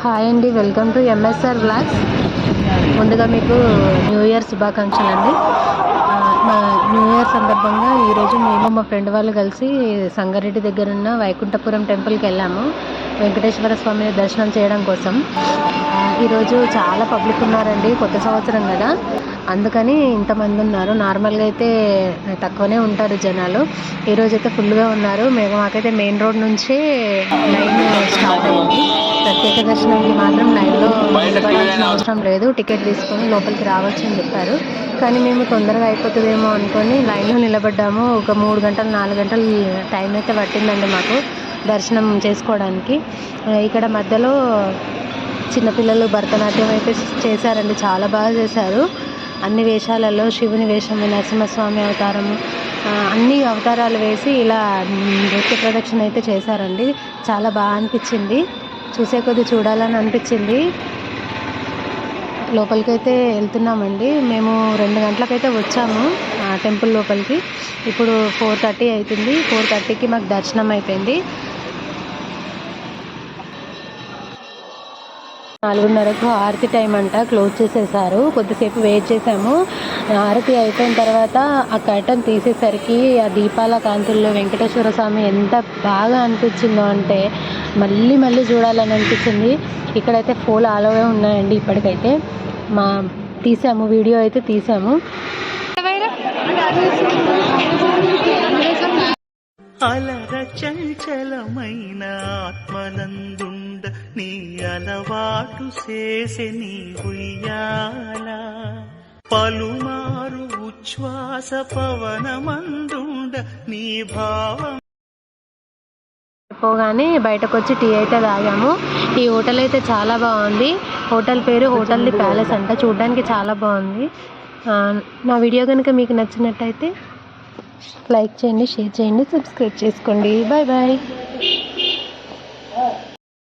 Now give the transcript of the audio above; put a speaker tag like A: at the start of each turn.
A: Hi అండి, welcome to MSR blogs. ముందుగా మీకు న్యూ ఇయర్ శుభాకాంక్షలు అండి. మా న్యూ ఇయర్ సందర్భంగా ఈరోజు మేము మా ఫ్రెండ్ వాళ్ళు కలిసి సంగారెడ్డి దగ్గర ఉన్న వైకుంఠపురం టెంపుల్కి వెళ్ళాము వెంకటేశ్వర స్వామిని దర్శనం చేయడం కోసం. ఈరోజు చాలా పబ్లిక్ ఉన్నారండి, కొత్త సంవత్సరం కదా, అందుకని ఇంతమంది ఉన్నారు. నార్మల్గా అయితే తక్కువనే ఉంటారు జనాలు, ఈరోజు అయితే ఫుల్గా ఉన్నారు. మాకైతే మెయిన్ రోడ్ నుంచే లైన్ స్టార్ట్ అయింది. ప్రత్యేక దర్శనంకి మాత్రం లైన్లో నిలబడాల్సిన అవసరం లేదు, టికెట్ తీసుకొని లోపలికి రావచ్చు అని చెప్పారు. కానీ మేము తొందరగా అయిపోతుందేమో అనుకొని లైన్లో నిలబడ్డాము. ఒక 3 గంటలు 4 గంటలు టైం అయితే పట్టిందండి మాకు దర్శనం చేసుకోవడానికి. ఇక్కడ మధ్యలో చిన్నపిల్లలు భరతనాట్యం అయితే చేశారండి, చాలా బాగా చేశారు. అన్ని వేషాలలో శివుని వేషము, నరసింహస్వామి అవతారము, అన్ని అవతారాలు వేసి ఇలా నృత్య ప్రదక్షిణ అయితే చేశారండి. చాలా బాగా అనిపించింది, చూసే కొద్ది చూడాలని అనిపించింది. లోపలికైతే వెళ్తున్నామండి. మేము 2 గంటలకైతే వచ్చాము టెంపుల్ లోపలికి. ఇప్పుడు 4:30 అవుతుంది. 4:30కి మాకు దర్శనం అయిపోయింది. 4:30కు ఆరతి టైం అంట, క్లోజ్ చేసేసారు. కొద్దిసేపు వెయిట్ చేసాము. ఆరతి అయిపోయిన తర్వాత ఆ కర్టన్ తీసేసరికి ఆ దీపాల కాంతుల్లో వెంకటేశ్వర స్వామి ఎంత బాగా అనిపించిందో అంటే మళ్ళీ మళ్ళీ చూడాలని అనిపించింది. ఇక్కడైతే ఫోన్ ఆలోవే ఉన్నాయండి. ఇప్పటికైతే తీసాము, వీడియో అయితే తీసాము.
B: అలర చంచలమైన ఆత్మనందుండ నీ అలవాటు చేసే నీ ఉయ్యాల, పలుమారు ఉచ్ఛ్వాస పవనమందుండ నీ భావం.
A: పోగానే బయటకు వచ్చి టీ అయితే తాగాము. ఈ హోటల్ అయితే చాలా బాగుంది. హోటల్ పేరు హోటల్ ది ప్యాలెస్ అంట, చూడడానికి చాలా బాగుంది. నా వీడియో కనుక మీకు నచ్చినట్టయితే లైక్ చేయండి, షేర్ చేయండి, సబ్స్క్రైబ్ చేసుకోండి. Bye bye.